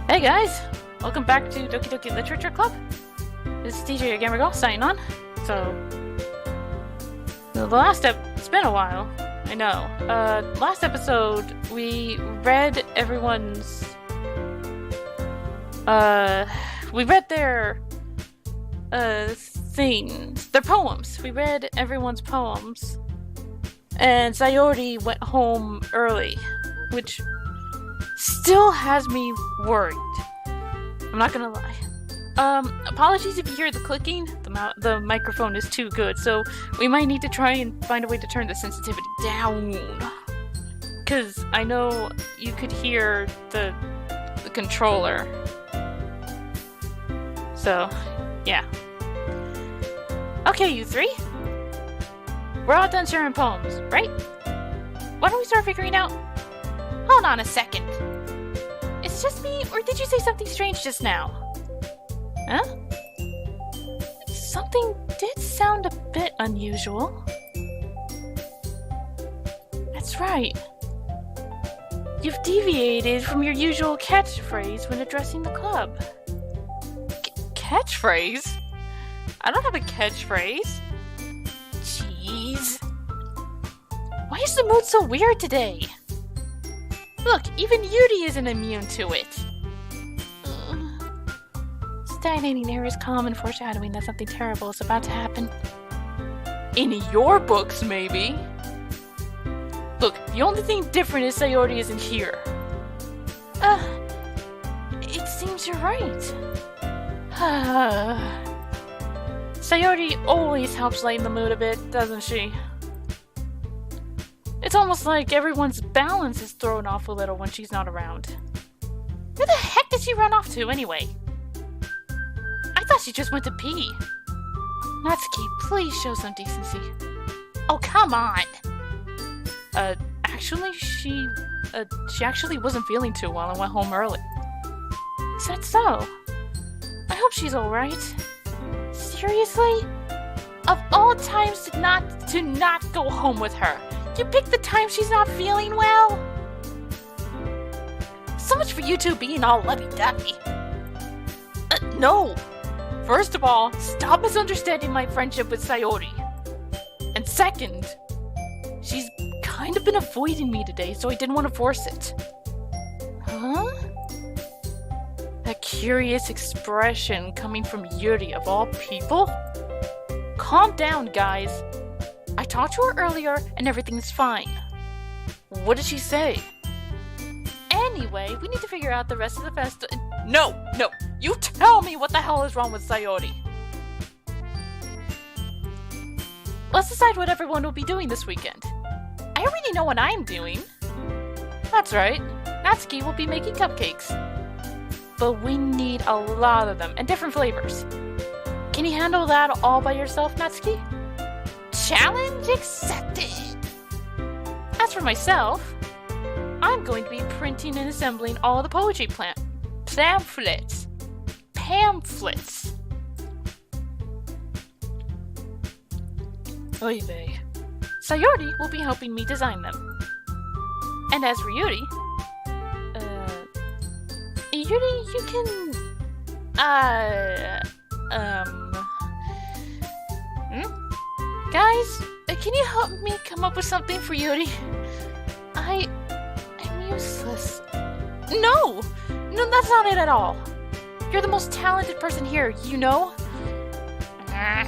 Hey guys! Welcome back to Doki Doki Literature Club. This is DJ, your gamer girl, signing on. So, it's been a while. I know. Last episode, we read everyone's, we read their, things. Their poems. We read everyone's poems. And Sayori went home early, which still has me worried. I'm not gonna lie. Apologies if you hear the clicking. The microphone is too good, so we might need to try and find a way to turn the sensitivity down. Because I know you could hear the controller. So, yeah. Okay, you three. We're all done sharing poems, right? Why don't we start figuring out... Hold on a second. It's just me, or did you say something strange just now? Huh? Something did sound a bit unusual. That's right. You've deviated from your usual catchphrase when addressing the club. Catchphrase? I don't have a catchphrase. Jeez. Why is the mood so weird today? Look, even Yuri isn't immune to it. Stagnating air is common foreshadowing that something terrible is about to happen. In your books, maybe. Look, the only thing different is Sayori isn't here. It seems you're right. Sayori always helps lighten the mood a bit, doesn't she? It's almost like everyone's balance is thrown off a little when she's not around. Where the heck did she run off to, anyway? I thought she just went to pee. Natsuki, please show some decency. Oh, come on! Actually, she actually wasn't feeling too well and went home early. Is that so? I hope she's alright. Seriously? Of all times to not go home with her, you picked the time she's not feeling well? So much for you two being all lovey-dovey. No! First of all, stop misunderstanding my friendship with Sayori. And second, she's kind of been avoiding me today, so I didn't want to force it. Huh? That curious expression coming from Yuri of all people? Calm down, guys. I talked to her earlier, and everything's fine. What did she say? Anyway, we need to figure out the rest of the festival. No! You tell me what the hell is wrong with Sayori. Let's decide what everyone will be doing this weekend. I already know what I'm doing. That's right. Natsuki will be making cupcakes. But we need a lot of them, and different flavors. Can you handle that all by yourself, Natsuki? Challenge accepted! As for myself, I'm going to be printing and assembling all the poetry pamphlets. Oy vey. Sayori will be helping me design them. And as for Yuri, you can, Guys, can you help me come up with something for Yuri? I'm useless. No, that's not it at all. You're the most talented person here, you know? Now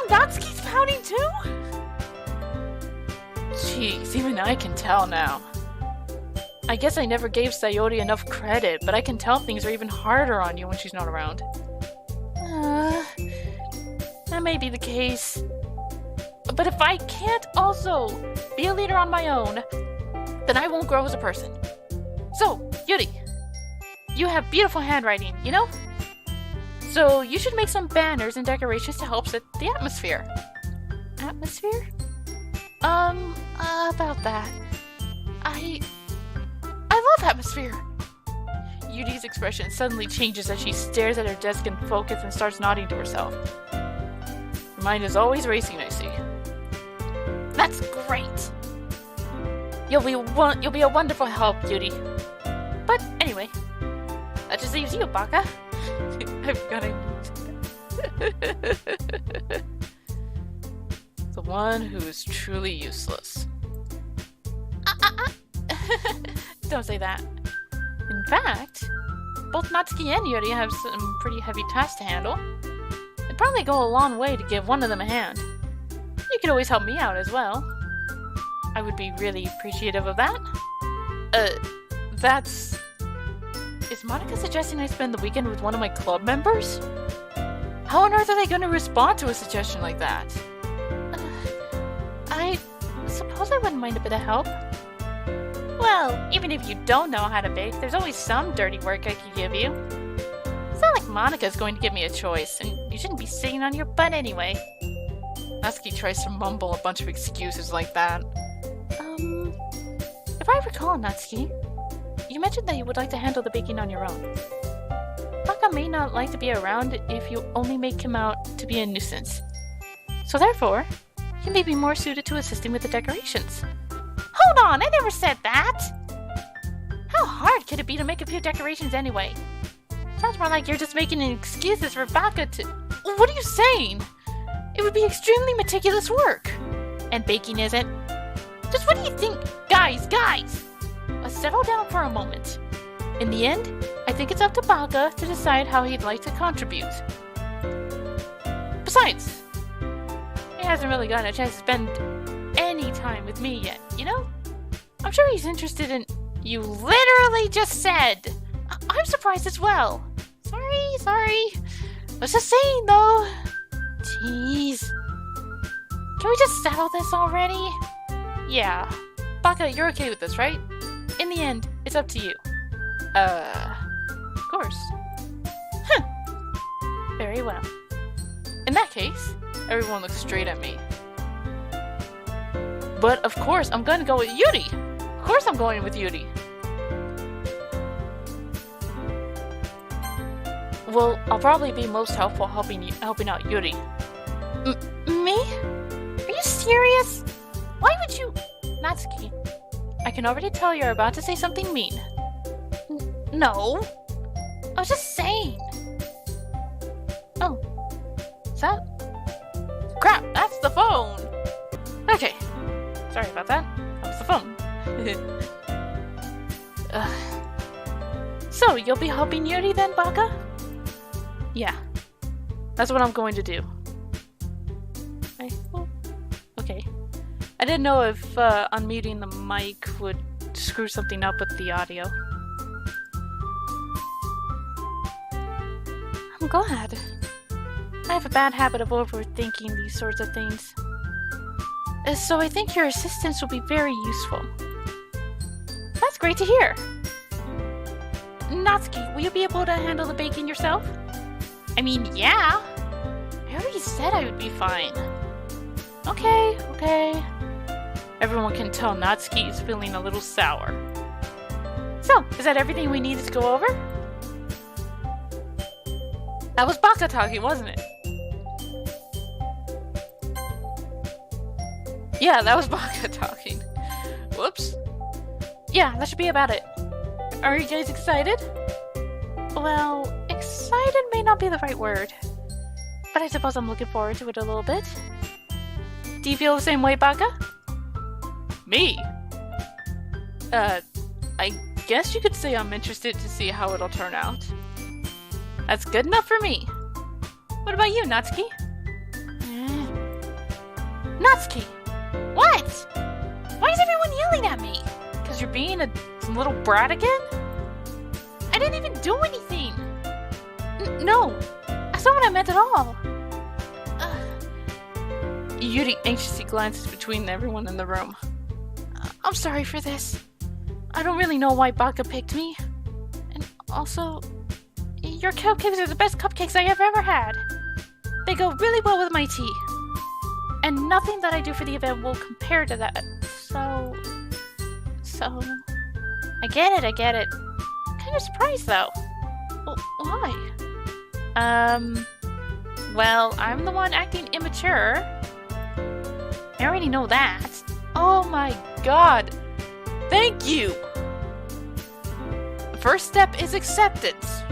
Natsuki's pouting too? Jeez, even I can tell now. I guess I never gave Sayori enough credit, but I can tell things are even harder on you when she's not around. That may be the case. But if I can't also be a leader on my own, then I won't grow as a person. So, Yuri, you have beautiful handwriting, you know? So you should make some banners and decorations to help set the atmosphere. Atmosphere? About that. I love atmosphere. Yuri's expression suddenly changes as she stares at her desk in focus and starts nodding to herself. Her mind is always racing, I see. That's great! You'll be a wonderful help, Yuri. But But anyway, that just leaves you, Baka. I've got to... The one who is truly useless. Don't say that. In fact, both Natsuki and Yuri have some pretty heavy tasks to handle. It'd probably go a long way to give one of them a hand. You could always help me out as well. I would be really appreciative of that. That's... Is Monica suggesting I spend the weekend with one of my club members? How on earth are they going to respond to a suggestion like that? I suppose I wouldn't mind a bit of help. Well, even if you don't know how to bake, there's always some dirty work I could give you. It's not like Monica's going to give me a choice, and you shouldn't be sitting on your butt anyway. Natsuki tries to mumble a bunch of excuses like that. If I recall, Natsuki, you mentioned that you would like to handle the baking on your own. Baka may not like to be around if you only make him out to be a nuisance. So therefore, he may be more suited to assisting with the decorations. Hold on, I never said that! How hard could it be to make a few decorations anyway? Sounds more like you're just making excuses for Baka to... What are you saying? It would be extremely meticulous work. And baking isn't. Just what do you think? Guys! Let's settle down for a moment. In the end, I think it's up to Baka to decide how he'd like to contribute. Besides, he hasn't really gotten a chance to spend any time with me yet, you know? I'm sure he's interested in... You literally just said! I'm surprised as well. Sorry. I was just saying, though. Jeez. Can we just settle this already? Yeah. Baka, you're okay with this, right? In the end, it's up to you. Of course. Huh. Very well. In that case, everyone looks straight at me. But of course, I'm gonna go with Yuri! Of course I'm going with Yuri! Well, I'll probably be most helpful helping out Yuri. Me? Are you serious? Why would you... Natsuki, I can already tell you're about to say something mean. No. I was just saying. Oh. Is that... Crap, that's the phone! Okay. Sorry about that. That was the phone. So, you'll be helping Yuri then, Baka? Yeah. That's what I'm going to do. Okay. I didn't know if unmuting the mic would screw something up with the audio. I'm glad. I have a bad habit of overthinking these sorts of things. So I think your assistance will be very useful. That's great to hear. Natsuki, will you be able to handle the baking yourself? I mean, yeah. I already said I would be fine. Okay. Everyone can tell Natsuki is feeling a little sour. So, is that everything we needed to go over? That was Baka talking, wasn't it? Yeah, that was Baka talking. Whoops. Yeah, that should be about it. Are you guys excited? Well, excited may not be the right word. But I suppose I'm looking forward to it a little bit. Do you feel the same way, Baka? Me? I guess you could say I'm interested to see how it'll turn out. That's good enough for me. What about you, Natsuki? Natsuki! What? Why is everyone yelling at me? Because you're being a little brat again? I didn't even do anything! No! That's not what I meant at all! Yuri anxiously glances between everyone in the room. I'm sorry for this. I don't really know why Baka picked me. And also, your cupcakes are the best cupcakes I have ever had. They go really well with my tea. And nothing that I do for the event will compare to that. So... I get it. Kind of surprised though. Why? Well, I'm the one acting immature. I already know that. Oh my god! Thank you! first step is acceptance.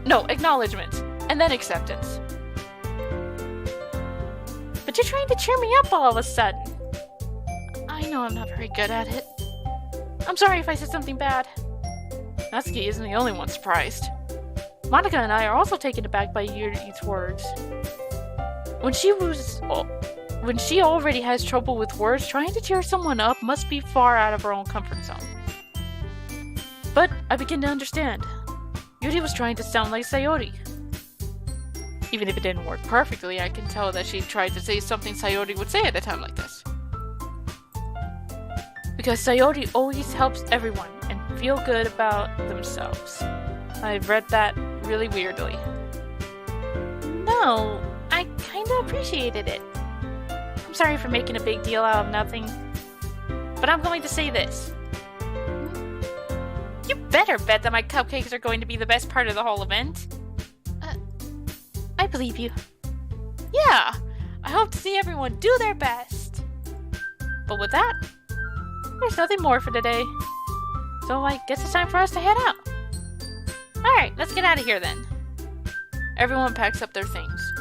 No, acknowledgement, and then acceptance. But you're trying to cheer me up all of a sudden. I know I'm not very good at it. I'm sorry if I said something bad. Natsuki isn't the only one surprised. Monika and I are also taken aback by Yuri's words. When she already has trouble with words, trying to cheer someone up must be far out of her own comfort zone. But I begin to understand. Yuri was trying to sound like Sayori. Even if it didn't work perfectly, I can tell that she tried to say something Sayori would say at a time like this. Because Sayori always helps everyone and feel good about themselves. I've read that really weirdly. No, I kinda appreciated it. I'm sorry for making a big deal out of nothing, but I'm going to say this. You better bet that my cupcakes are going to be the best part of the whole event. I believe you. Yeah, I hope to see everyone do their best. But with that, there's nothing more for today. So I guess it's time for us to head out. Alright, let's get out of here then. Everyone packs up their things.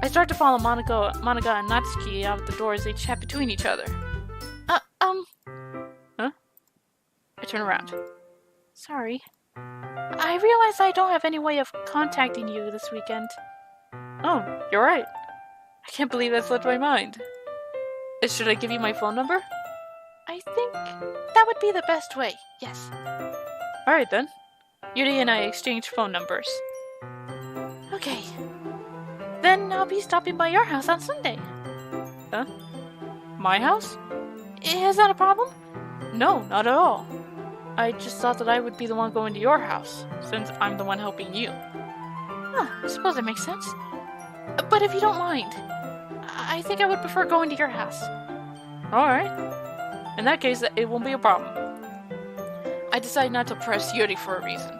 I start to follow Monika and Natsuki out the door as they chat between each other. Huh? I turn around. Sorry. I realize I don't have any way of contacting you this weekend. Oh, you're right. I can't believe that slipped my mind. Should I give you my phone number? I think that would be the best way, yes. Alright then. Yuri and I exchange phone numbers. Okay. Then I'll be stopping by your house on Sunday. Huh? My house? Is that a problem? No, not at all. I just thought that I would be the one going to your house, since I'm the one helping you. Huh, I suppose that makes sense. But if you don't mind, I think I would prefer going to your house. Alright. In that case, it won't be a problem. I decide not to press Yuri for a reason.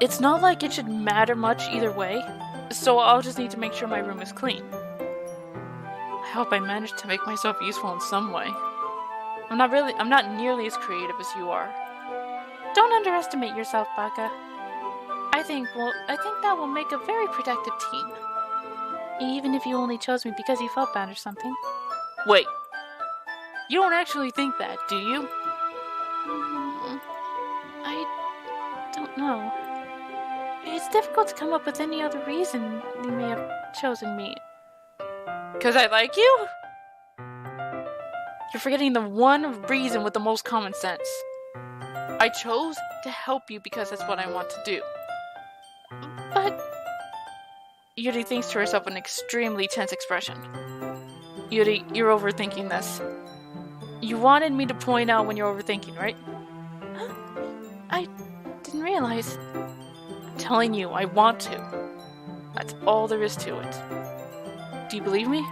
It's not like it should matter much either way, so I'll just need to make sure my room is clean. I hope I managed to make myself useful in some way. I'm not nearly as creative as you are. Don't underestimate yourself, Baka. I think that will make a very productive team. Even if you only chose me because you felt bad or something. Wait. You don't actually think that, do you? I don't know. It's difficult to come up with any other reason you may have chosen me. 'Cause I like you? You're forgetting the one reason with the most common sense. I chose to help you because that's what I want to do. But... Yuri thinks to herself with an extremely tense expression. Yuri, you're overthinking this. You wanted me to point out when you're overthinking, right? Huh? I didn't realize. I'm telling you, I want to. That's all there is to it. Do you believe me?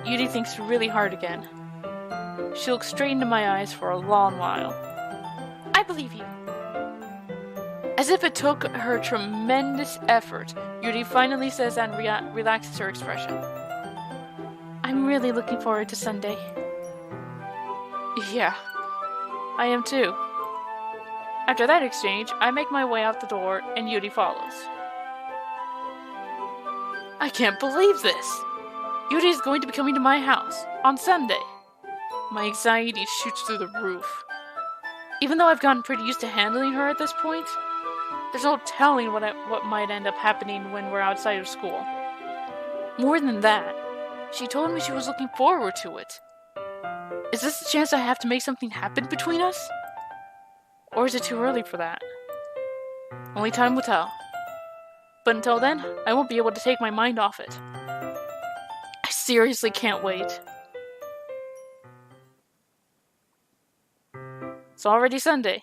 Yuri thinks really hard again. She looks straight into my eyes for a long while. I believe you. As if it took her tremendous effort, Yuri finally says and relaxes her expression. I'm really looking forward to Sunday. Yeah, I am too. After that exchange, I make my way out the door and Yuri follows. I can't believe this! Yuri is going to be coming to my house on Sunday. My anxiety shoots through the roof. Even though I've gotten pretty used to handling her at this point, there's no telling what might end up happening when we're outside of school. More than that, she told me she was looking forward to it. Is this the chance I have to make something happen between us? Or is it too early for that? Only time will tell. But until then, I won't be able to take my mind off it. I seriously can't wait. It's already Sunday.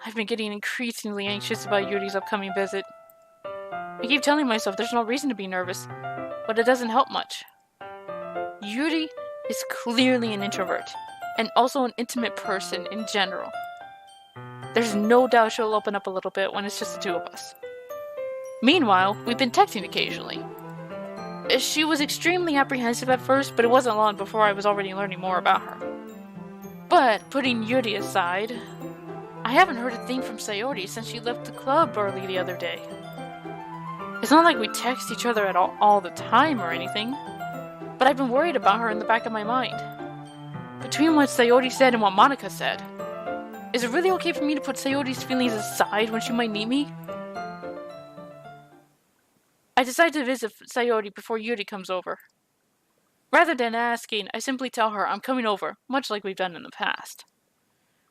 I've been getting increasingly anxious about Yuri's upcoming visit. I keep telling myself there's no reason to be nervous, but it doesn't help much. Yuri is clearly an introvert, and also an intimate person in general. There's no doubt she'll open up a little bit when it's just the two of us. Meanwhile, we've been texting occasionally. She was extremely apprehensive at first, but it wasn't long before I was already learning more about her. But putting Yuri aside, I haven't heard a thing from Sayori since she left the club early the other day. It's not like we text each other at all the time or anything, but I've been worried about her in the back of my mind. Between what Sayori said and what Monica said, is it really okay for me to put Sayori's feelings aside when she might need me? I decide to visit Sayori before Yuri comes over. Rather than asking, I simply tell her I'm coming over, much like we've done in the past.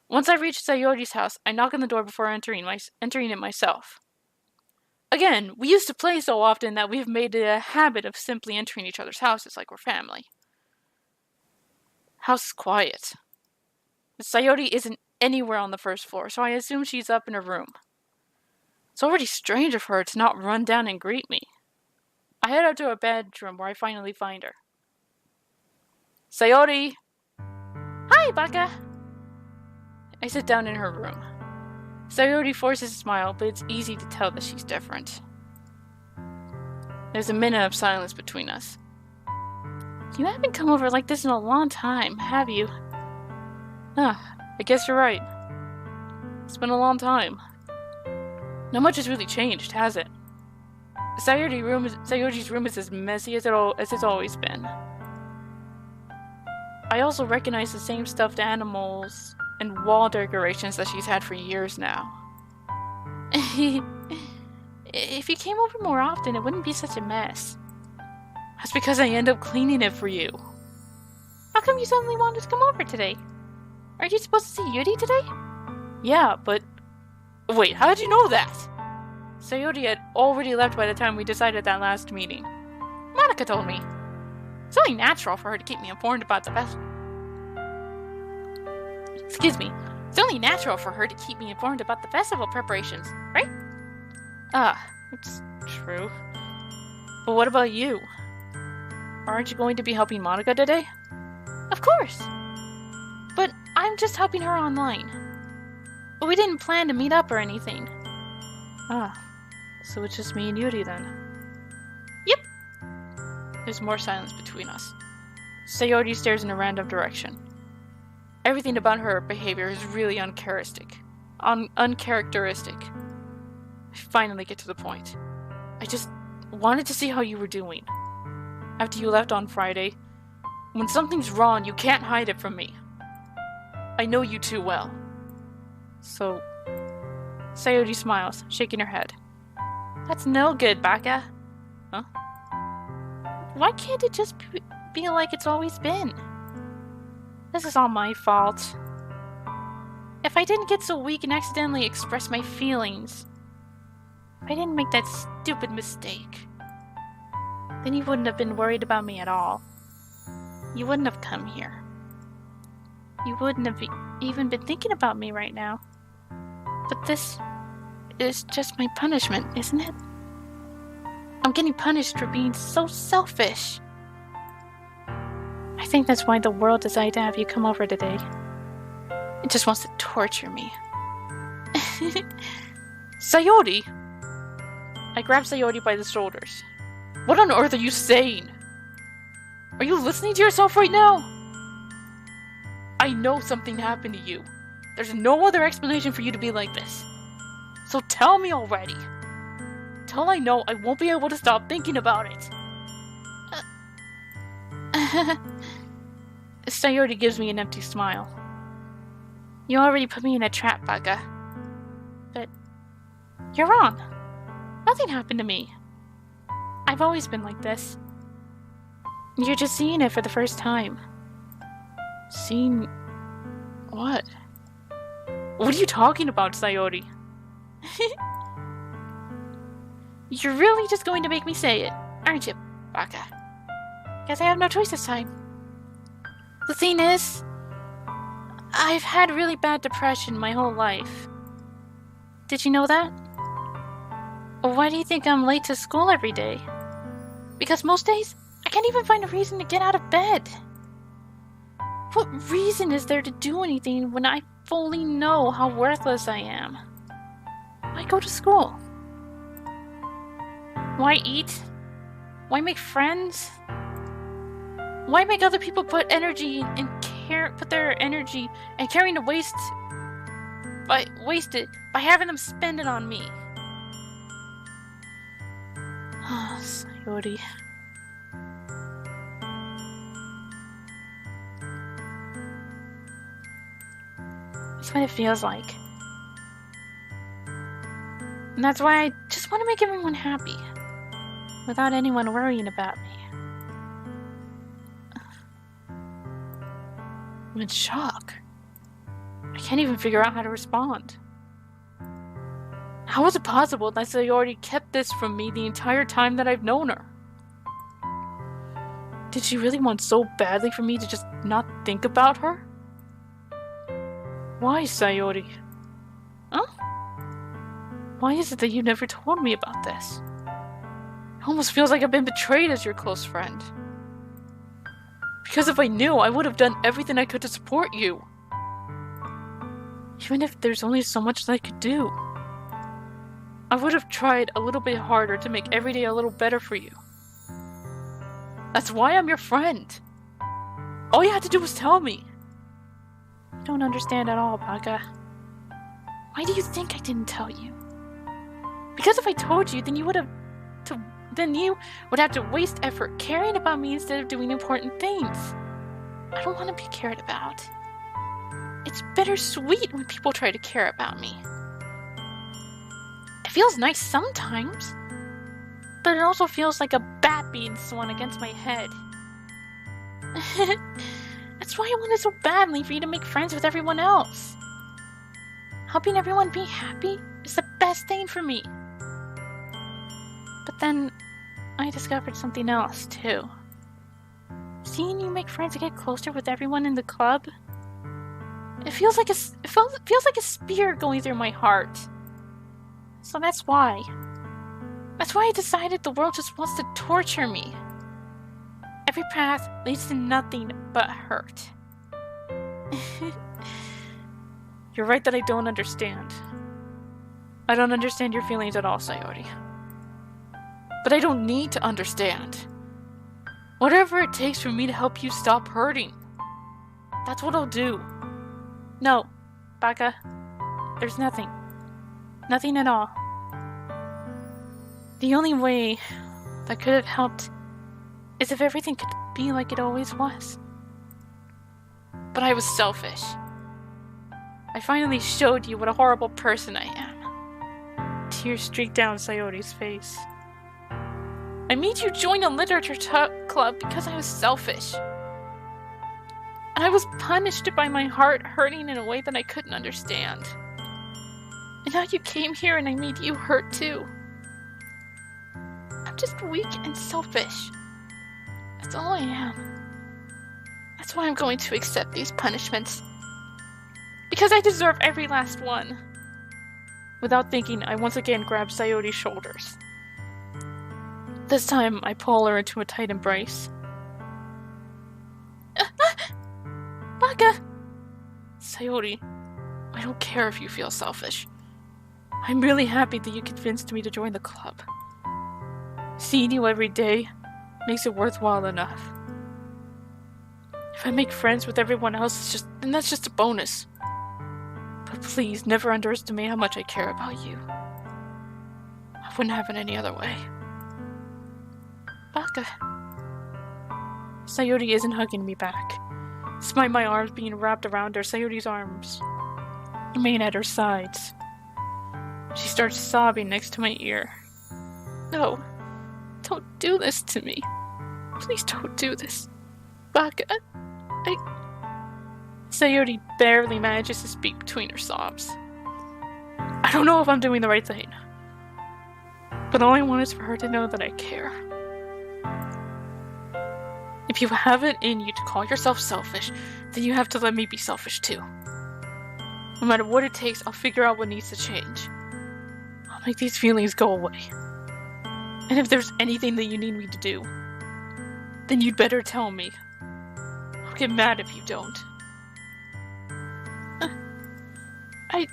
Once I reach Sayori's house, I knock on the door before entering it myself. Again, we used to play so often that we've made it a habit of simply entering each other's houses like we're family. House is quiet. But Sayori isn't anywhere on the first floor, so I assume she's up in her room. It's already strange of her to not run down and greet me. I head up to her bedroom where I finally find her. Sayori! Hi, Baka! I sit down in her room. Sayori forces a smile, but it's easy to tell that she's different. There's a minute of silence between us. You haven't come over like this in a long time, have you? I guess you're right. It's been a long time. Not much has really changed, has it? Sayori's room is as messy as it's always been. I also recognize the same stuffed animals and wall decorations that she's had for years now. If you came over more often, it wouldn't be such a mess. That's because I end up cleaning it for you. How come you suddenly wanted to come over today? Aren't you supposed to see Yuri today? Yeah, but... Wait, how did you know that? Sayori had already left by the time we decided that last meeting. Monica told me. It's only natural for her to keep me informed about the festival. It's only natural for her to keep me informed about the festival preparations, right? It's true. But what about you? Aren't you going to be helping Monica today? Of course! But I'm just helping her online. But we didn't plan to meet up or anything. So it's just me and Yuri then. Yep! There's more silence between us. Sayori stares in a random direction. Everything about her behavior is really uncharacteristic. I finally get to the point. I just wanted to see how you were doing. After you left on Friday, when something's wrong, you can't hide it from me. I know you too well. So, Sayori smiles, shaking her head. That's no good, Baka. Huh? Why can't it just be like it's always been? This is all my fault. If I didn't get so weak and accidentally express my feelings, if I didn't make that stupid mistake, then you wouldn't have been worried about me at all. You wouldn't have come here. You wouldn't have even been thinking about me right now. But this is just my punishment, isn't it? I'm getting punished for being so selfish. I think that's why the world decided to have you come over today. It just wants to torture me. Sayori! I grab Sayori by the shoulders. What on earth are you saying? Are you listening to yourself right now? I know something happened to you. There's no other explanation for you to be like this. So tell me already. Till I know, I won't be able to stop thinking about it. Sayori gives me an empty smile. You already put me in a trap, Baka. But you're wrong. Nothing happened to me. I've always been like this. You're just seeing it for the first time. Seeing what? What are you talking about, Sayori? You're really just going to make me say it, aren't you, Baka? Guess I have no choice this time. The thing is, I've had really bad depression my whole life. Did you know that? Why do you think I'm late to school every day? Because most days, I can't even find a reason to get out of bed. What reason is there to do anything when I fully know how worthless I am? Why go to school? Why eat? Why make friends? Why make other people put their energy and carrying the waste by having them spend it on me? Oh, Sayori. That's what it feels like. And that's why I just want to make everyone happy, without anyone worrying about me. I'm in shock. I can't even figure out how to respond. How is it possible that Sayori kept this from me the entire time that I've known her? Did she really want so badly for me to just not think about her? Why, Sayori? Huh? Why is it that you never told me about this? It almost feels like I've been betrayed as your close friend. Because if I knew, I would have done everything I could to support you. Even if there's only so much that I could do. I would have tried a little bit harder to make every day a little better for you. That's why I'm your friend. All you had to do was tell me. You don't understand at all, Baka. Why do you think I didn't tell you? Because if I told you, then you would have to waste effort caring about me instead of doing important things. I don't want to be cared about. It's bittersweet when people try to care about me. It feels nice sometimes, but it also feels like a bat being swung against my head. That's why I wanted so badly for you to make friends with everyone else. Helping everyone be happy is the best thing for me. But then, I discovered something else, too. Seeing you make friends and get closer with everyone in the club, it feels like a spear going through my heart. So that's why. That's why I decided the world just wants to torture me. Every path leads to nothing but hurt. You're right that I don't understand. I don't understand your feelings at all, Sayori. But I don't need to understand. Whatever it takes for me to help you stop hurting. That's what I'll do. No, Baka. There's nothing. Nothing at all. The only way that could have helped is if everything could be like it always was. But I was selfish. I finally showed you what a horrible person I am. Tears streaked down Sayori's face. I made you join a literature club because I was selfish. And I was punished by my heart hurting in a way that I couldn't understand. And now you came here and I made you hurt too. I'm just weak and selfish. That's all I am. That's why I'm going to accept these punishments. Because I deserve every last one. Without thinking, I once again grab Sayori's shoulders. This time, I pull her into a tight embrace. Baka! Sayori, I don't care if you feel selfish. I'm really happy that you convinced me to join the club. Seeing you every day makes it worthwhile enough. If I make friends with everyone else, then that's just a bonus. But please, never underestimate how much I care about you. I wouldn't have it any other way. Baka. Sayori isn't hugging me back. Despite my arms being wrapped around her, Sayori's arms remain at her sides. She starts sobbing next to my ear. No, don't do this to me. Please don't do this. Baka, Sayori barely manages to speak between her sobs. I don't know if I'm doing the right thing, but all I want is for her to know that I care. If you have it in you to call yourself selfish, then you have to let me be selfish too. No matter what it takes, I'll figure out what needs to change. I'll make these feelings go away. And if there's anything that you need me to do, then you'd better tell me. I'll get mad if you don't. I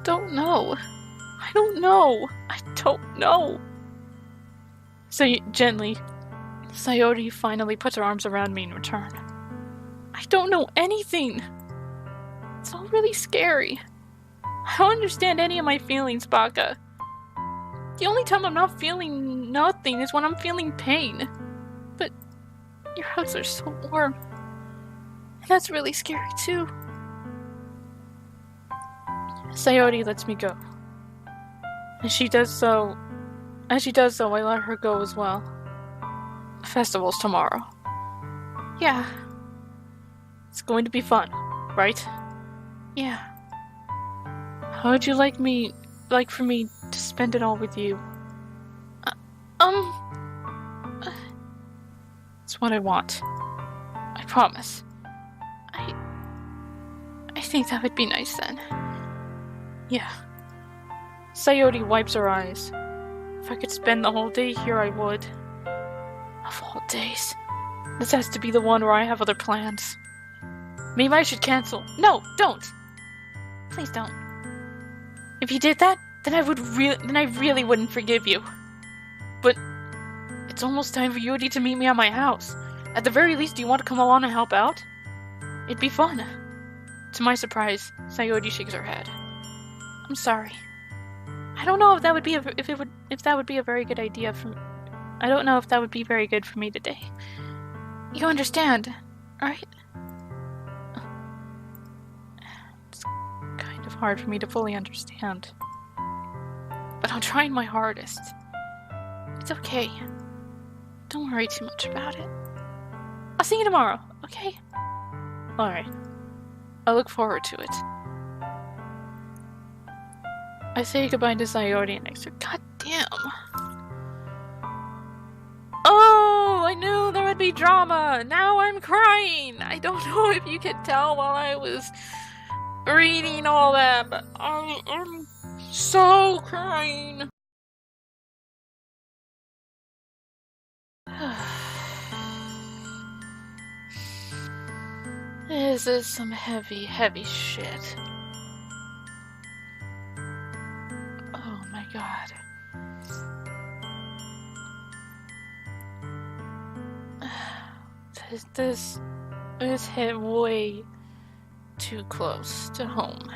don't know. I don't know. Say it gently. Sayori finally puts her arms around me in return. I don't know anything. It's all really scary. I don't understand any of my feelings, Baka. The only time I'm not feeling nothing is when I'm feeling pain. But your hugs are so warm. And that's really scary too. Sayori lets me go. As she does so, I let her go as well. The festival's tomorrow. Yeah. It's going to be fun, right? Yeah. How would you like for me to spend it all with you? It's what I want. I promise. I think that would be nice then. Yeah. Sayori wipes her eyes. If I could spend the whole day here, I would. Of all days. This has to be the one where I have other plans. Maybe I should cancel. No, don't! Please don't. If you did that, then I really wouldn't forgive you. But it's almost time for Yuri to meet me at my house. At the very least, do you want to come along and help out? It'd be fun. To my surprise, Sayori shakes her head. I'm sorry. I don't know if that would be a very good idea for. I don't know if that would be very good for me today. You understand, right? It's kind of hard for me to fully understand. But I'm trying my hardest. It's okay. Don't worry too much about it. I'll see you tomorrow, okay? Alright. I look forward to it. I say goodbye to Sayori and I say, God damn. Oh, I knew there would be drama. Now I'm crying. I don't know if you could tell while I was reading all that, but I am so crying. This is some heavy, heavy shit. Oh my god. This hit way too close to home.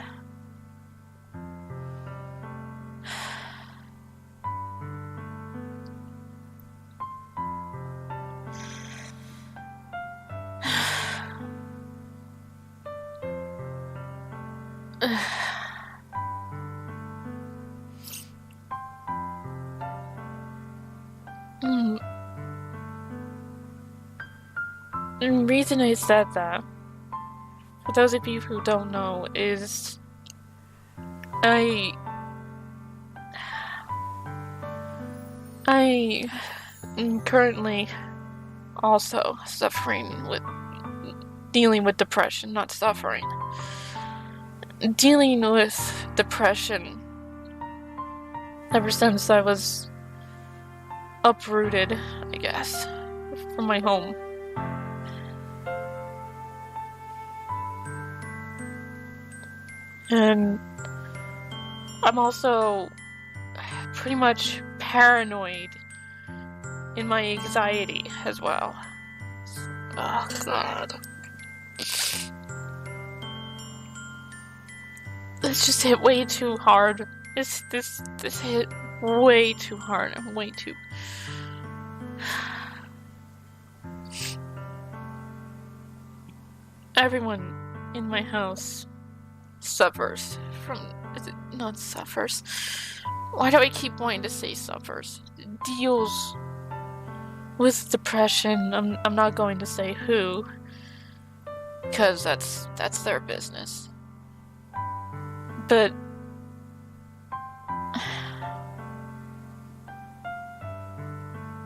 The reason I said that, for those of you who don't know, is I am currently also dealing with depression, not suffering. Dealing with depression ever since I was uprooted, I guess, from my home. And I'm also pretty much paranoid in my anxiety as well. Oh god. This just hit way too hard. This hit way too hard. Way too. Everyone in my house suffers from. Is it not suffers? Why do I keep wanting to say suffers? Deals with depression. I'm not going to say who, because that's their business. But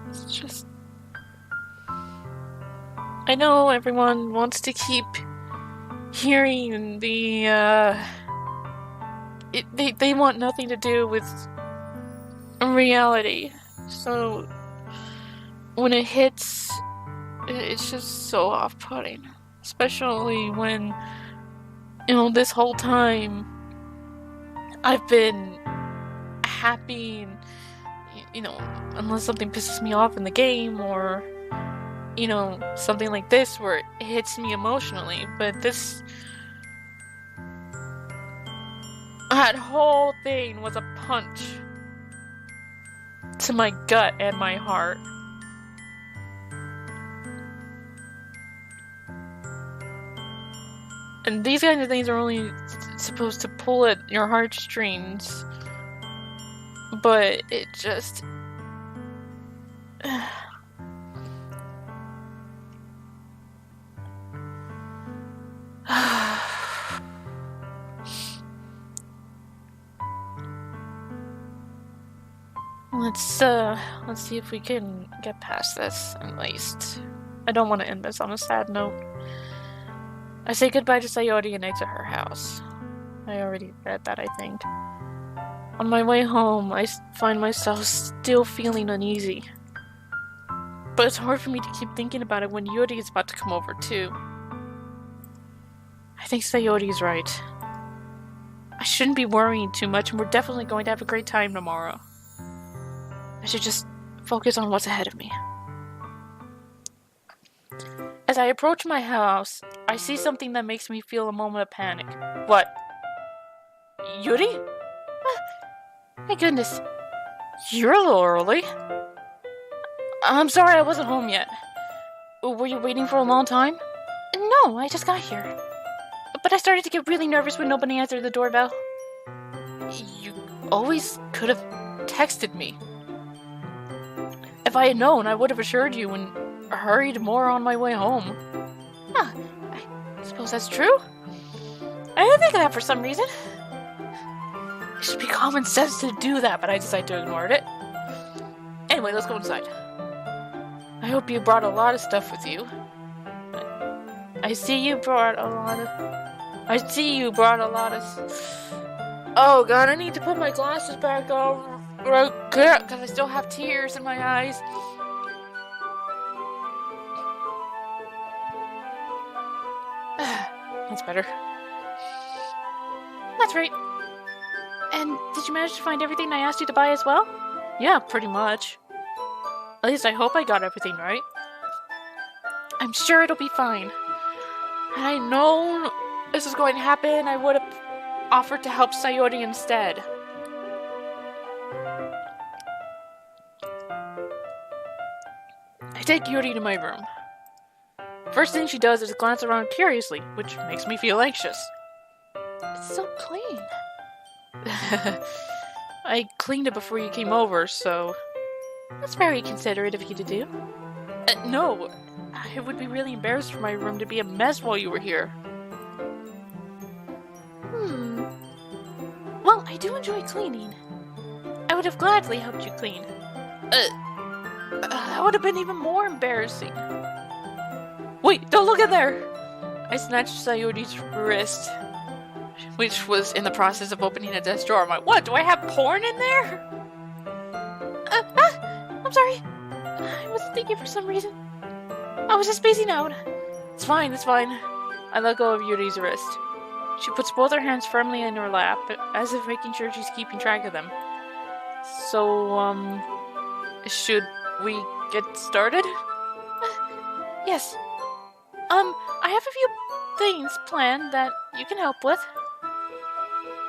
it's just, I know everyone wants to keep hearing the they want nothing to do with reality. So when it hits, it's just so off-putting, especially when, you know, this whole time I've been happy and, you know, unless something pisses me off in the game or you know, something like this where it hits me emotionally, but that whole thing was a punch to my gut and my heart. And these kinds of things are only supposed to pull at your heartstrings, but it just... Let's see if we can get past this, at least. I don't want to end this on a sad note. I say goodbye to Sayori and exit her house. I already read that, I think. On my way home, I find myself still feeling uneasy. But it's hard for me to keep thinking about it when Yuri is about to come over, too. I think Sayori's right. I shouldn't be worrying too much, and we're definitely going to have a great time tomorrow. I should just focus on what's ahead of me. As I approach my house, I see something that makes me feel a moment of panic. What? Yuri? My goodness. You're a little early. I'm sorry I wasn't home yet. Were you waiting for a long time? No, I just got here. But I started to get really nervous when nobody answered the doorbell. You always could have texted me. If I had known, I would have assured you and hurried more on my way home. Huh, I suppose that's true. I didn't think of that for some reason. It should be common sense to do that, but I decided to ignore it. Anyway, let's go inside. I hope you brought a lot of stuff with you. I see you brought a lot of... Oh god, I need to put my glasses back on right quick, because I still have tears in my eyes. That's better. That's right. And did you manage to find everything I asked you to buy as well? Yeah, pretty much. At least I hope I got everything right. I'm sure it'll be fine. Had I known this was going to happen, I would have offered to help Sayori instead. I take Yuri to my room. First thing she does is glance around curiously, which makes me feel anxious. It's so clean. I cleaned it before you came over, so... That's very considerate of you to do. No, I would be really embarrassed for my room to be a mess while you were here. Well, I do enjoy cleaning. I would have gladly helped you clean. That would have been even more embarrassing. Wait, don't look in there! I snatched Sayori's wrist, which was in the process of opening a desk drawer. I'm like, what? Do I have porn in there? I'm sorry. I was thinking for some reason. I was just spacing out. It's fine, it's fine. I let go of Yuri's wrist. She puts both her hands firmly in her lap, as if making sure she's keeping track of them. So, should we get started? Yes. I have a few things planned that you can help with.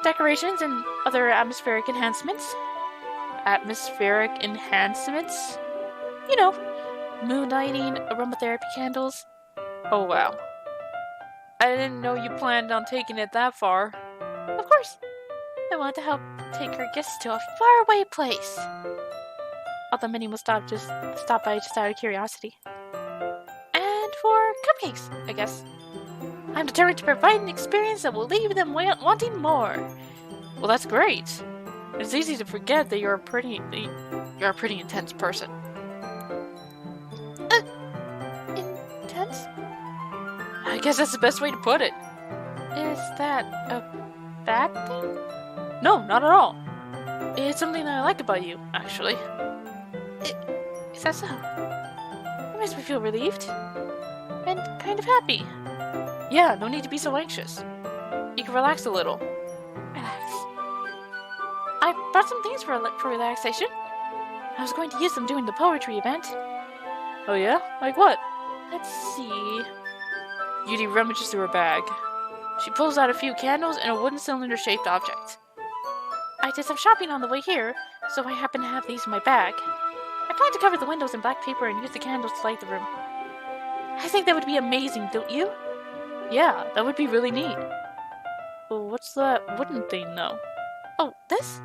Decorations and other atmospheric enhancements. Atmospheric enhancements? You know, mood lighting, aromatherapy candles. Oh wow. I didn't know you planned on taking it that far. Of course. I wanted to help take her guests to a faraway place. Although many will stop by just out of curiosity. And for cupcakes, I guess. I'm determined to provide an experience that will leave them wanting more. Well, that's great. It's easy to forget that you're a pretty intense person. Intense? I guess that's the best way to put it. Is that a bad thing? No, not at all. It's something that I like about you, actually. Is that so? It makes me feel relieved. And kind of happy. Yeah, no need to be so anxious. You can relax a little. Relax. I brought some things for relaxation. I was going to use them during the poetry event. Oh yeah? Like what? Let's see. Yuri rummages through her bag. She pulls out a few candles and a wooden cylinder-shaped object. I did some shopping on the way here, so I happen to have these in my bag. I plan to cover the windows in black paper and use the candles to light the room. I think that would be amazing, don't you? Yeah, that would be really neat. Well, what's that wooden thing, though? Oh, this?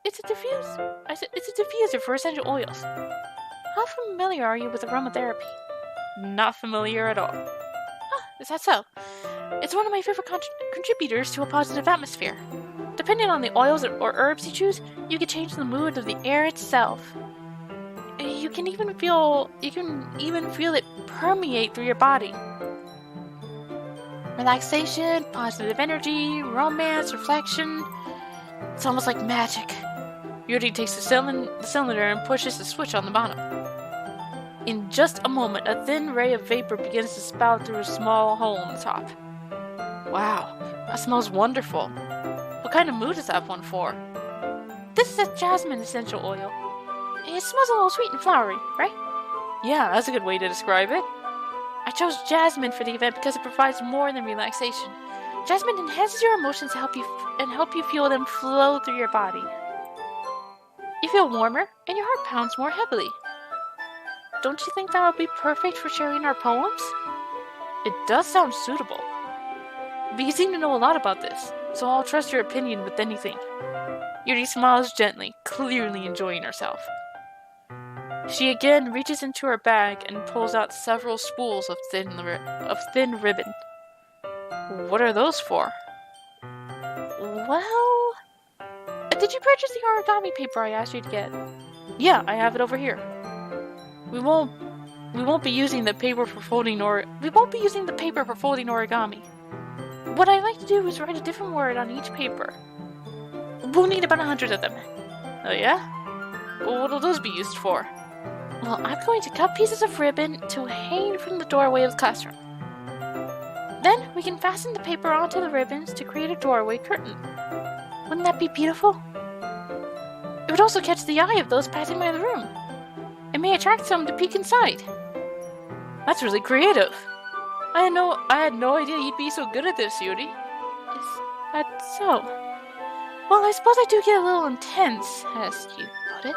It's a diffuser for essential oils. How familiar are you with aromatherapy? Not familiar at all. Ah, is that so? It's one of my favorite contributors to a positive atmosphere. Depending on the oils or herbs you choose, you can change the mood of the air itself. You can even feel it permeate through your body. Relaxation, positive energy, romance, reflection. It's almost like magic. Yuri takes the cylinder and pushes the switch on the bottom. In just a moment, a thin ray of vapor begins to spout through a small hole in the top. Wow, that smells wonderful. What kind of mood is that one for? This is a jasmine essential oil. It smells a little sweet and flowery, right? Yeah, that's a good way to describe it. I chose jasmine for the event because it provides more than relaxation. Jasmine enhances your emotions to help you feel them flow through your body. You feel warmer, and your heart pounds more heavily. Don't you think that would be perfect for sharing our poems? It does sound suitable. But you seem to know a lot about this, so I'll trust your opinion with anything. Yuri smiles gently, clearly enjoying herself. She again reaches into her bag and pulls out several spools of thin ribbon. What are those for? Well, did you purchase the origami paper I asked you to get? Yeah, I have it over here. We won't be using the paper for folding origami. What I like to do is write a different word on each paper. We'll need about 100 of them. Oh yeah? Well, what'll those be used for? Well, I'm going to cut pieces of ribbon to hang from the doorway of the classroom. Then we can fasten the paper onto the ribbons to create a doorway curtain. Wouldn't that be beautiful? It would also catch the eye of those passing by the room. It may attract some to peek inside. That's really creative. I had no idea you'd be so good at this, Yuri. Is that so? Well, I suppose I do get a little intense, as you put it.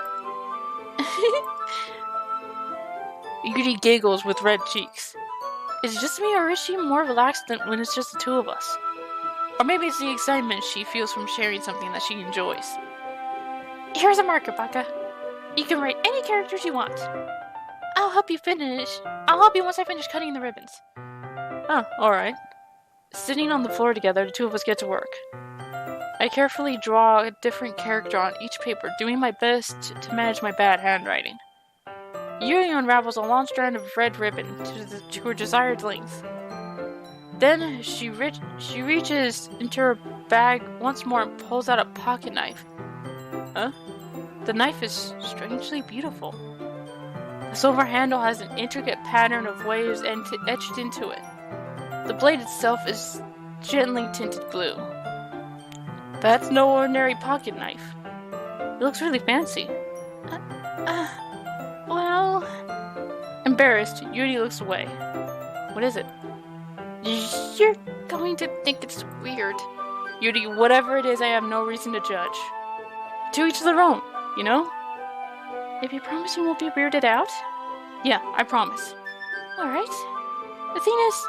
Yuri giggles with red cheeks. Is it just me, or is she more relaxed than when it's just the two of us? Or maybe it's the excitement she feels from sharing something that she enjoys. Here's a marker, Baka. You can write any characters you want. I'll help you once I finish cutting the ribbons. Oh, alright. Sitting on the floor together, the two of us get to work. I carefully draw a different character on each paper, doing my best to manage my bad handwriting. Yuri unravels a long strand of red ribbon to her desired length. Then she reaches into her bag once more and pulls out a pocket knife. Huh? The knife is strangely beautiful. The silver handle has an intricate pattern of waves etched into it. The blade itself is gently tinted blue. That's no ordinary pocket knife. It looks really fancy. Well... Embarrassed, Yuri looks away. What is it? You're going to think it's weird. Yuri, whatever it is, I have no reason to judge. To each their own, you know? If you promise you won't be weirded out? Yeah, I promise. Alright. The thing is,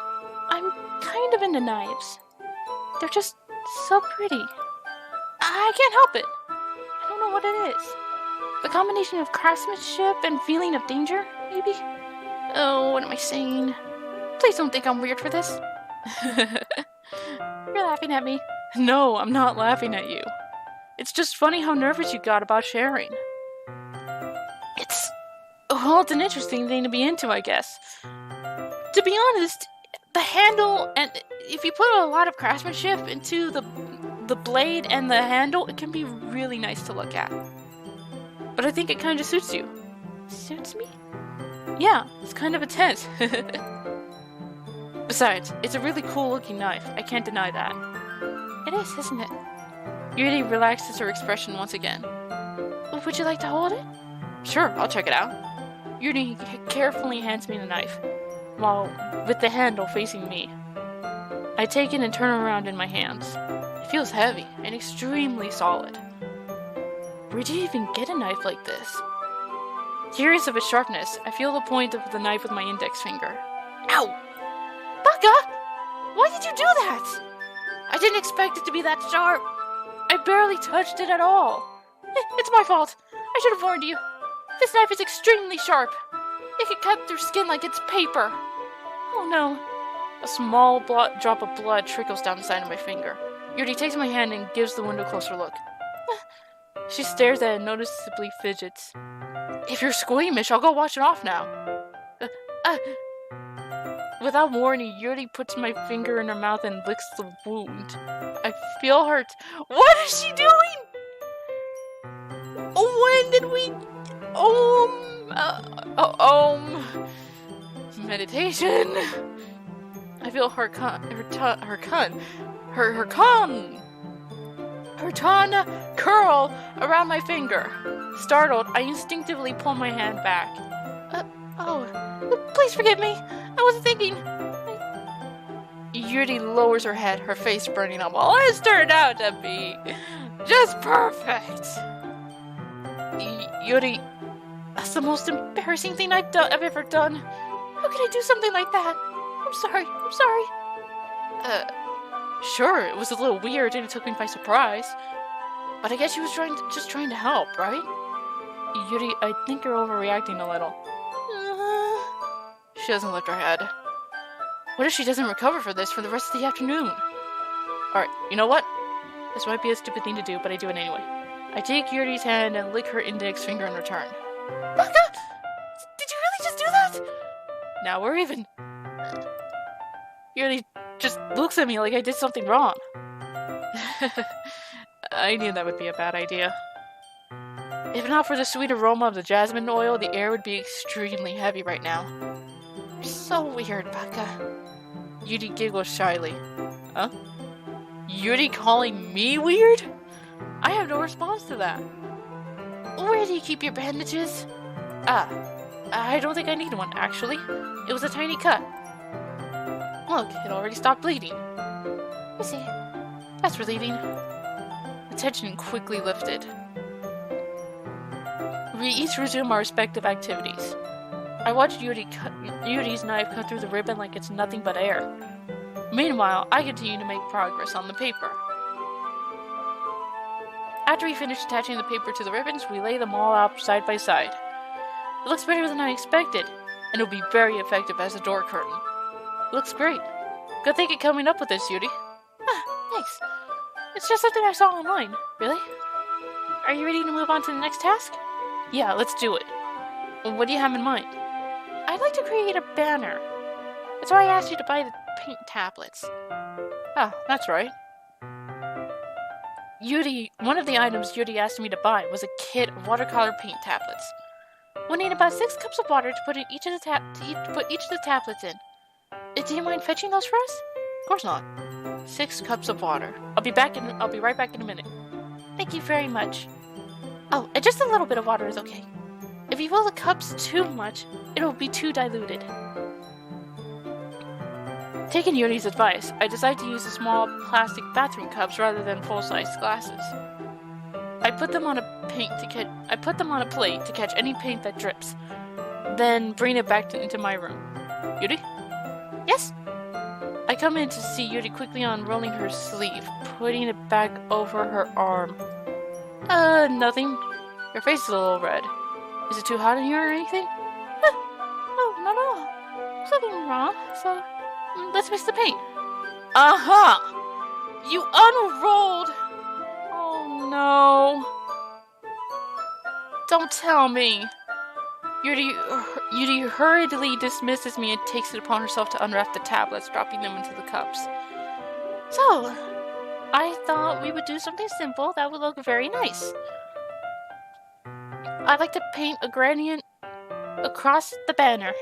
I'm kind of into knives. They're just so pretty. I can't help it. I don't know what it is. The combination of craftsmanship and feeling of danger, maybe? Oh, what am I saying? Please don't think I'm weird for this. You're laughing at me. No, I'm not laughing at you. It's just funny how nervous you got about sharing. It's an interesting thing to be into, I guess. To be honest, the handle, and if you put a lot of craftsmanship into the blade and the handle, it can be really nice to look at. But I think it kind of suits you. Suits me? Yeah, it's kind of intense. Besides, it's a really cool looking knife. I can't deny that. It is, isn't it? Yuri relaxes her expression once again. Would you like to hold it? Sure, I'll check it out. Yuri carefully hands me the knife, while with the handle facing me. I take it and turn around in my hands. It feels heavy and extremely solid. Where'd you even get a knife like this? Curious of its sharpness, I feel the point of the knife with my index finger. Ow! Baka! Why did you do that? I didn't expect it to be that sharp. I barely touched it at all. It's my fault. I should have warned you. This knife is extremely sharp. It can cut through skin like it's paper. Oh no. A small drop of blood trickles down the side of my finger. Yuri takes my hand and gives the wound a closer look. She stares at it and noticeably fidgets. If you're squeamish, I'll go wash it off now. Without warning, Yuri puts my finger in her mouth and licks the wound. I feel hurt. What is she doing? When did we... meditation. I feel her tongue curl around my finger. Startled, I instinctively pull my hand back. Please forgive me. I wasn't thinking. Yuri lowers her head, her face burning up. Well, it's turned out to be just perfect. Yuri, that's the most embarrassing thing I've ever done. How could I do something like that? I'm sorry. Sure, it was a little weird and it took me by surprise. But I guess she was just trying to help, right? Yuri, I think you're overreacting a little. She doesn't lift her head. What if she doesn't recover for this for the rest of the afternoon? Alright, you know what? This might be a stupid thing to do, but I do it anyway. I take Yuri's hand and lick her index finger in return. Baka! Did you really just do that? Now we're even. Yuri just looks at me like I did something wrong. I knew that would be a bad idea. If not for the sweet aroma of the jasmine oil, the air would be extremely heavy right now. So weird, Baka. Yuri giggles shyly. Huh? Yuri calling me weird? I have no response to that. Where do you keep your bandages? I don't think I need one, actually. It was a tiny cut. Look, it already stopped bleeding. I see. That's relieving. The tension quickly lifted. We each resume our respective activities. I watched Yuri's knife cut through the ribbon like it's nothing but air. Meanwhile, I continue to make progress on the paper. After we finish attaching the paper to the ribbons, we lay them all out side by side. It looks better than I expected, and it'll be very effective as a door curtain. It looks great. Good thinking coming up with this, Yuri. Thanks. It's just something I saw online. Really? Are you ready to move on to the next task? Yeah, let's do it. What do you have in mind? I'd like to create a banner. That's why I asked you to buy the paint tablets. That's right. One of the items Yuri asked me to buy was a kit of watercolor paint tablets. We'll need about 6 cups of water to put each of the tablets in. Do you mind fetching those for us? Of course not. 6 cups of water. I'll be right back in a minute. Thank you very much. Oh, and just a little bit of water is okay. If you fill the cups too much, it'll be too diluted. Taking Yuri's advice, I decide to use the small plastic bathroom cups rather than full-size glasses. I put them on a plate to catch any paint that drips, then bring it back into my room. Yuri? Yes? I come in to see Yuri quickly unrolling her sleeve, putting it back over her arm. Nothing. Your face is a little red. Is it too hot in here or anything? No, not at all. There's nothing wrong, so let's mix the paint. You unrolled! Oh no. Don't tell me. Yuri hurriedly dismisses me and takes it upon herself to unwrap the tablets, dropping them into the cups. So, I thought we would do something simple that would look very nice. I'd like to paint a gradient across the banner,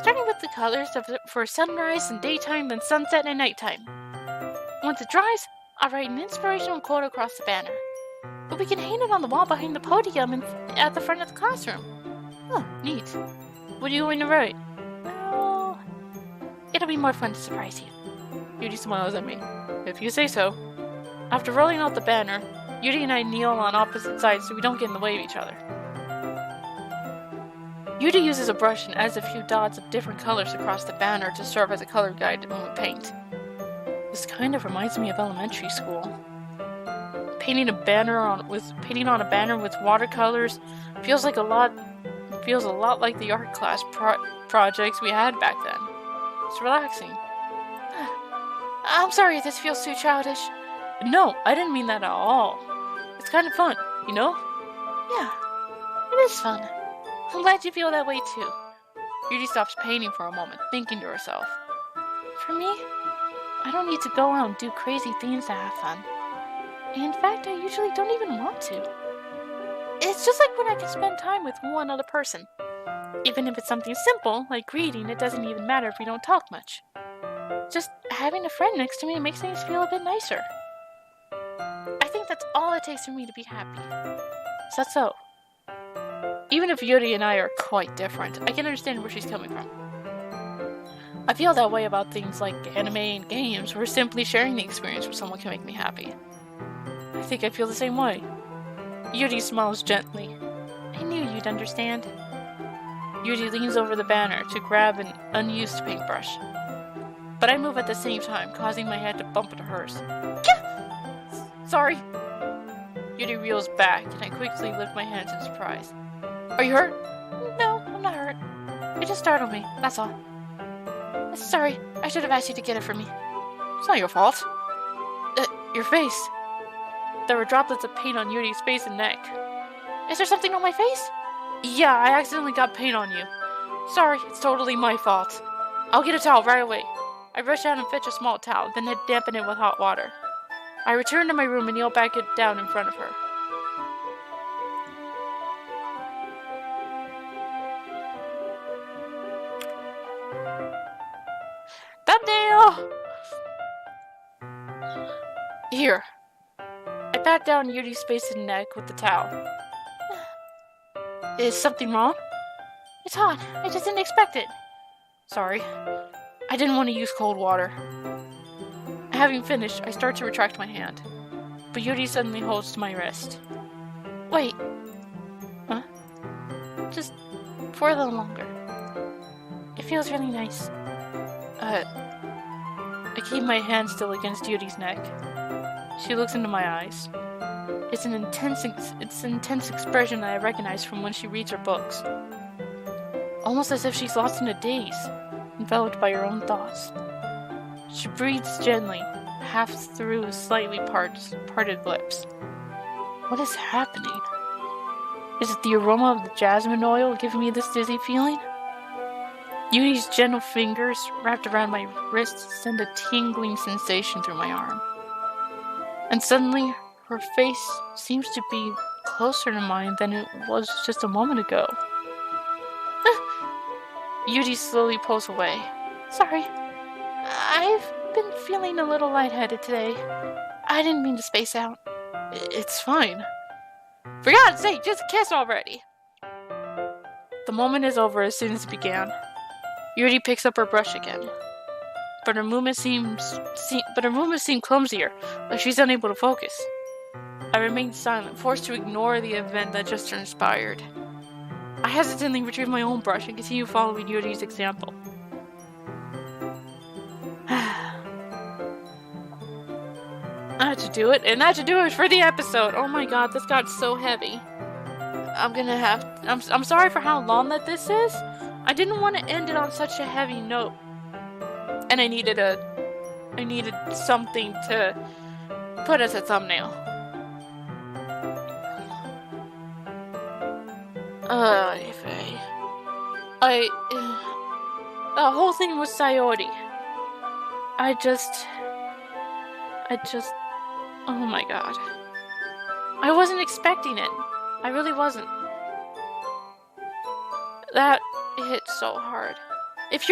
starting with the colors for sunrise and daytime, then sunset and nighttime. Once it dries, I'll write an inspirational quote across the banner. But we can hang it on the wall behind the podium and at the front of the classroom. Oh, neat. What are you going to write? Well, it'll be more fun to surprise you. Yuri smiles at me. If you say so. After rolling out the banner, Yuri and I kneel on opposite sides so we don't get in the way of each other. Yuri uses a brush and adds a few dots of different colors across the banner to serve as a color guide when we paint. This kind of reminds me of elementary school. Painting on a banner with watercolors feels a lot like the art class projects we had back then. It's relaxing. I'm sorry if this feels too childish. No, I didn't mean that at all. It's kind of fun, you know? Yeah, it is fun. I'm glad you feel that way too. Yuri stops painting for a moment, thinking to herself. For me, I don't need to go out and do crazy things to have fun. In fact, I usually don't even want to. It's just like when I can spend time with one other person. Even if it's something simple, like reading, it doesn't even matter if we don't talk much. Just having a friend next to me makes things feel a bit nicer. I think that's all it takes for me to be happy. Is that so? Even if Yuri and I are quite different, I can understand where she's coming from. I feel that way about things like anime and games, where simply sharing the experience with someone can make me happy. I think I feel the same way. Yuri smiles gently. I knew you'd understand. Yuri leans over the banner to grab an unused paintbrush. But I move at the same time, causing my head to bump into hers. Sorry. Yuri reels back, and I quickly lift my hands in surprise. Are you hurt? No, I'm not hurt. It just startled me, that's all. Sorry, I should have asked you to get it for me. It's not your fault. Your face. There were droplets of paint on Yuri's face and neck. Is there something on my face? Yeah, I accidentally got paint on you. Sorry, it's totally my fault. I'll get a towel right away. I rush out and fetch a small towel, then I dampen it with hot water. I return to my room and kneel back down in front of her. Thumbnail! Here. I pat down Yuri's face and neck with the towel. Is something wrong? It's hot. I just didn't expect it. Sorry. I didn't want to use cold water. Having finished, I start to retract my hand. But Yuri suddenly holds to my wrist. Wait. Huh? Just for a little longer. It feels really nice. I keep my hand still against Yuri's neck. She looks into my eyes. It's an intense expression that I recognize from when she reads her books. Almost as if she's lost in a daze, enveloped by her own thoughts. She breathes gently, half through slightly parted lips. What is happening? Is it the aroma of the jasmine oil giving me this dizzy feeling? Yuri's gentle fingers wrapped around my wrist send a tingling sensation through my arm. And suddenly, her face seems to be closer to mine than it was just a moment ago. Yuri slowly pulls away. Sorry. I've been feeling a little lightheaded today. I didn't mean to space out. It's fine. For God's sake, just kiss already! The moment is over as soon as it began. Yuri picks up her brush again. But her movements seem clumsier, like she's unable to focus. I remain silent, forced to ignore the event that just transpired. I hesitantly retrieve my own brush and continue following Yuri's example. I had to do it, and I had to do it for the episode. Oh my god, this got so heavy. I'm sorry for how long that this is. I didn't want to end it on such a heavy note. And I needed something to put as a thumbnail. The whole thing was Sayori. I just, oh my god. I wasn't expecting it. I really wasn't. That hit so hard. If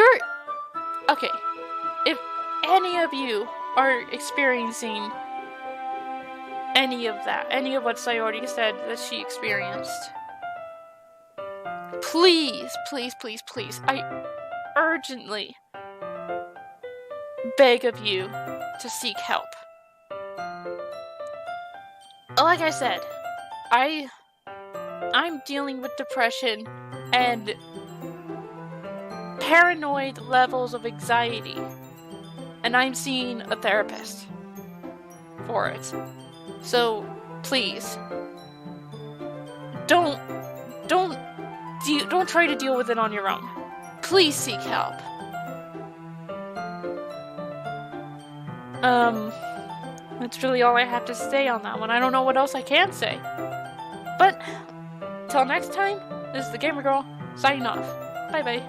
any of you are experiencing any of what Sayori said that she experienced, Please, please, please, please, I urgently beg of you to seek help. Like I said, I'm dealing with depression and paranoid levels of anxiety, and I'm seeing a therapist for it. So please, don't try to deal with it on your own. Please seek help. That's really all I have to say on that one. I don't know what else I can say. But till next time, this is the Gamer Girl signing off. Bye bye.